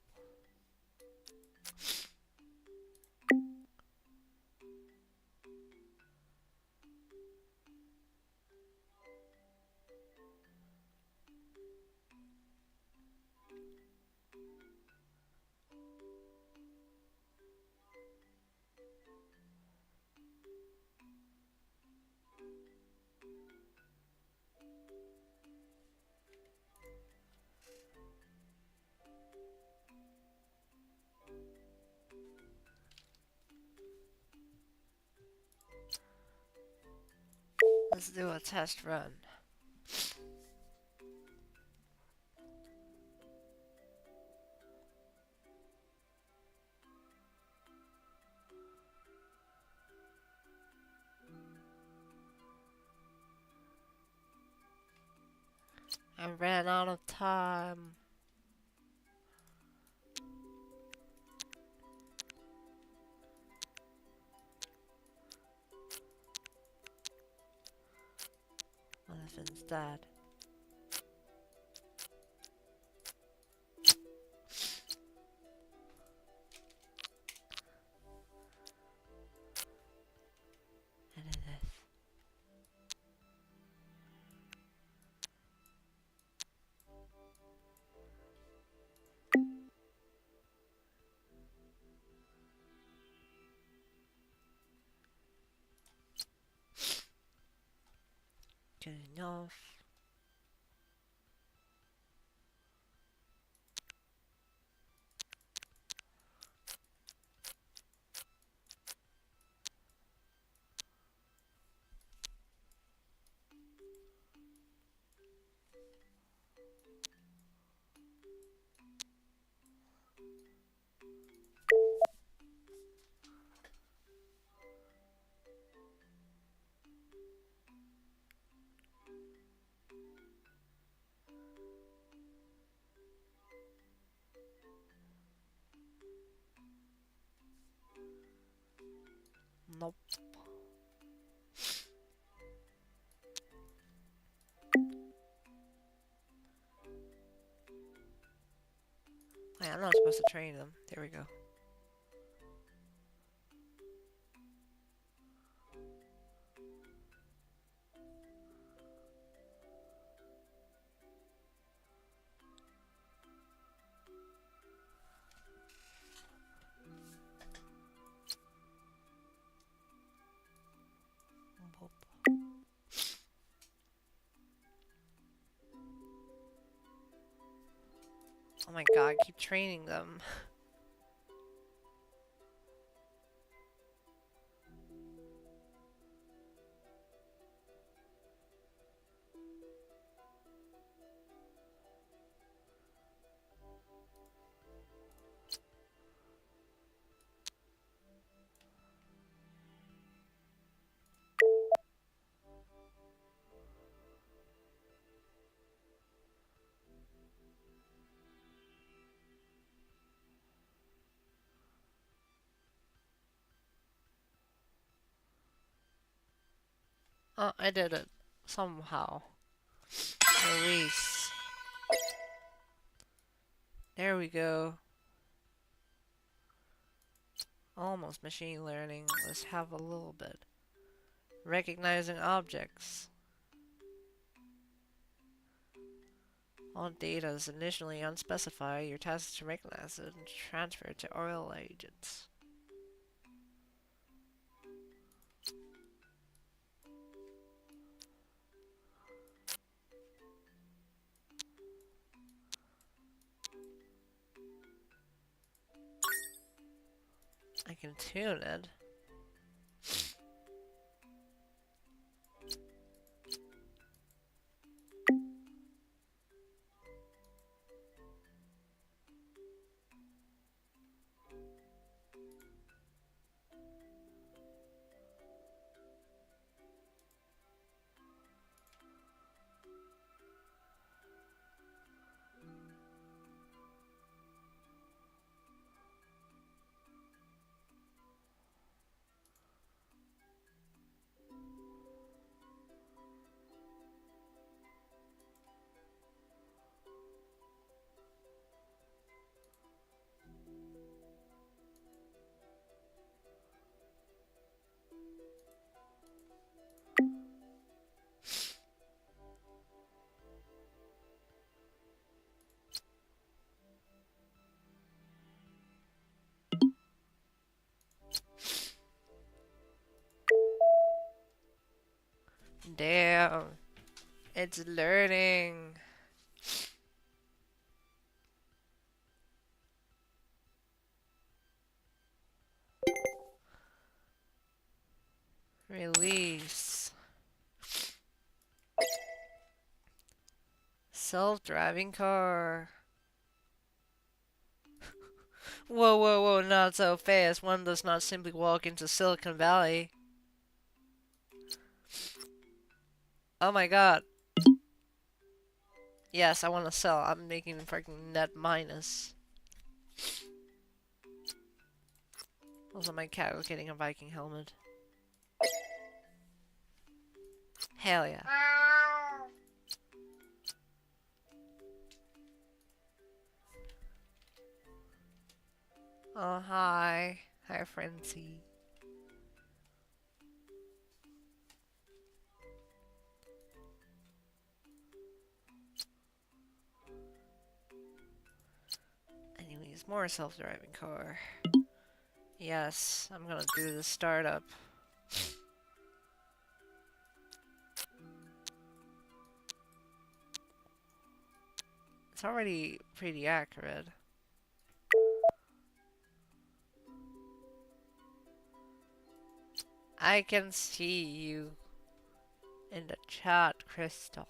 Let's do a test run. I ran out of time. instead. Edit this. Good enough. Nope. Wait, I'm not supposed to train them. There we go. Oh my god, keep training them. Oh, I did it. Somehow. Release. There we go. Almost machine learning. Let's have a little bit. Recognizing objects. All data is initially unspecified. Your task is to recognize it and transfer it to oil agents. I can tune it. Damn. It's learning. Release. Self-driving car. Whoa, whoa, whoa, not so fast. One does not simply walk into Silicon Valley. Oh my god. Yes, I want to sell. I'm making freaking net minus. Also, my cat was getting a Viking helmet. Hell yeah. Hi, Frenzy. Anyways, more self-driving car. Yes, I'm gonna do the startup. It's already pretty accurate. I can see you in the chat, Crystal.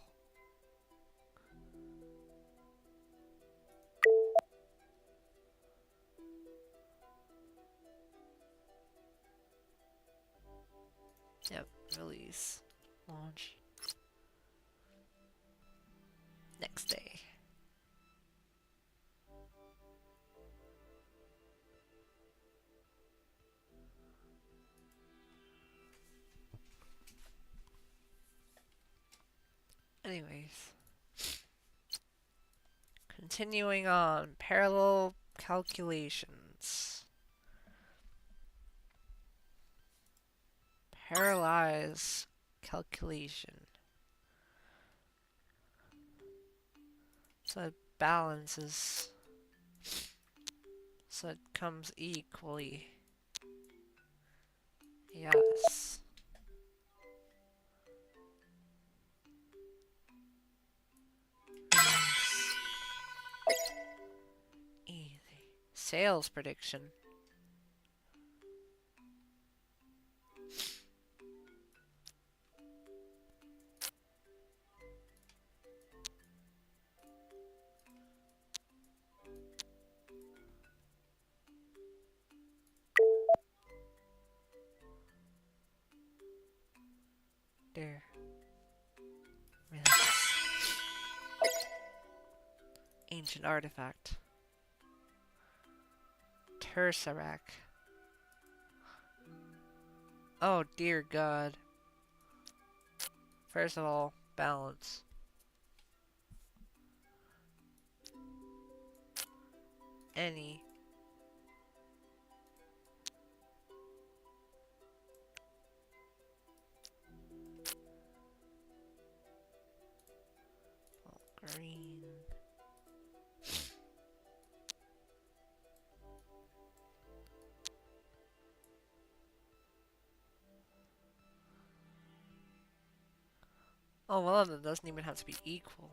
Yep, release. Launch. Next day. Anyways. Continuing on. Parallel calculations. Parallelize calculation. So it balances. So it comes equally. Yes. Easy. Sales prediction. There. Relax. Ancient artifact. Tersarak. Oh dear god. First of all, balance. Any. Green. Oh, well, that doesn't even have to be equal.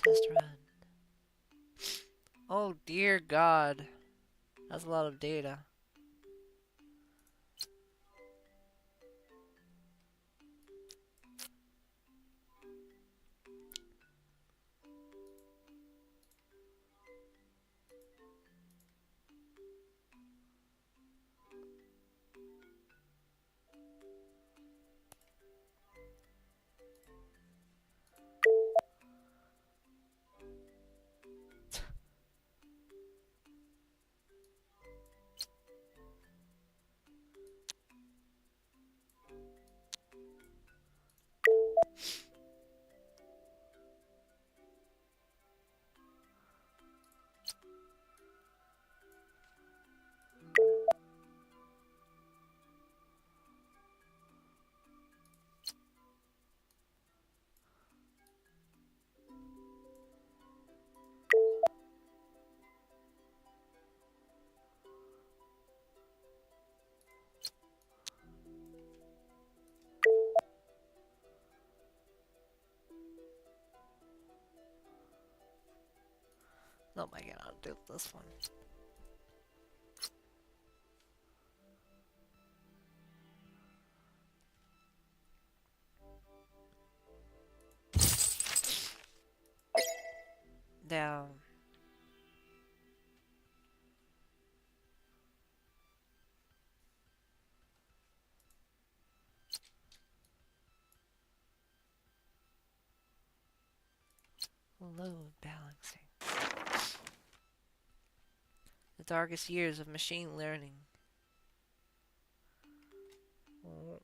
Test run. Oh dear god. That's a lot of data. Oh my god, I'll do this one. Down. Load balancing. The darkest years of machine learning. Oh.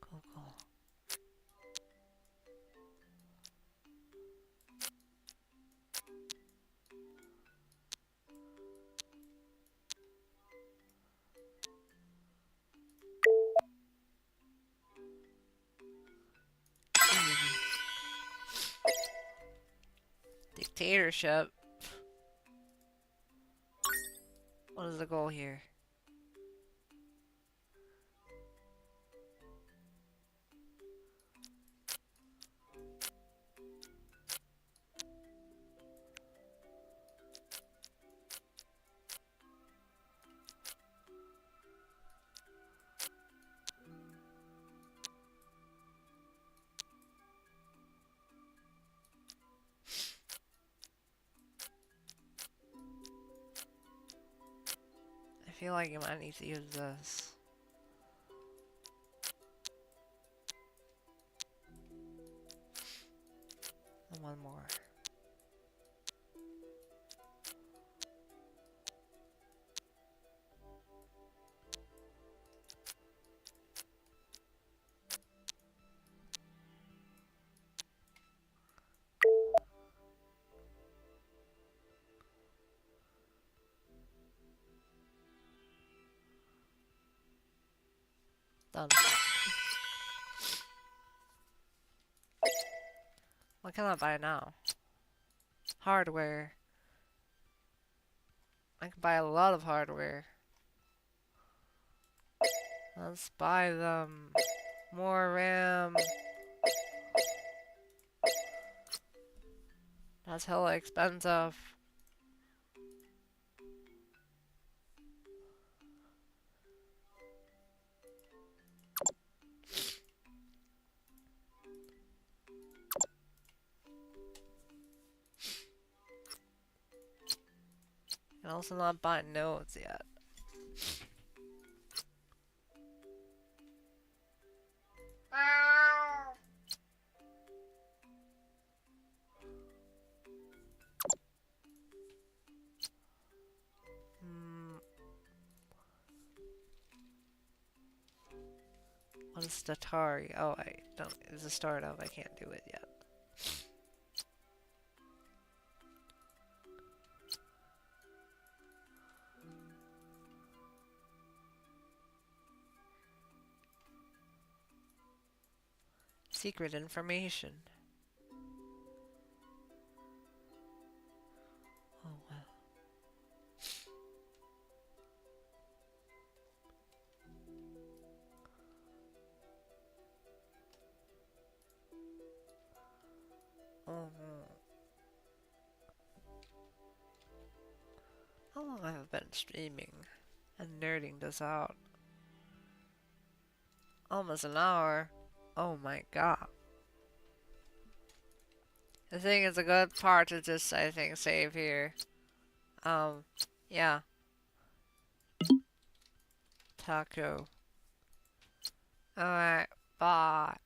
Cool, cool. Dictatorship. What is the goal here? I feel like you might need to use this. And one more. Done. What can I buy now? Hardware. I can buy a lot of hardware. Let's buy them. More RAM. That's hella expensive. And also not buying nodes yet. What is Statari? Oh, I don't. It's a startup. I can't do it yet. Secret information. Oh, wow. Oh, no. How long have I been streaming and nerding this out? Almost an hour. Oh my god. I think it's a good part to just, I think, save here. Yeah. Taco. Alright, bye.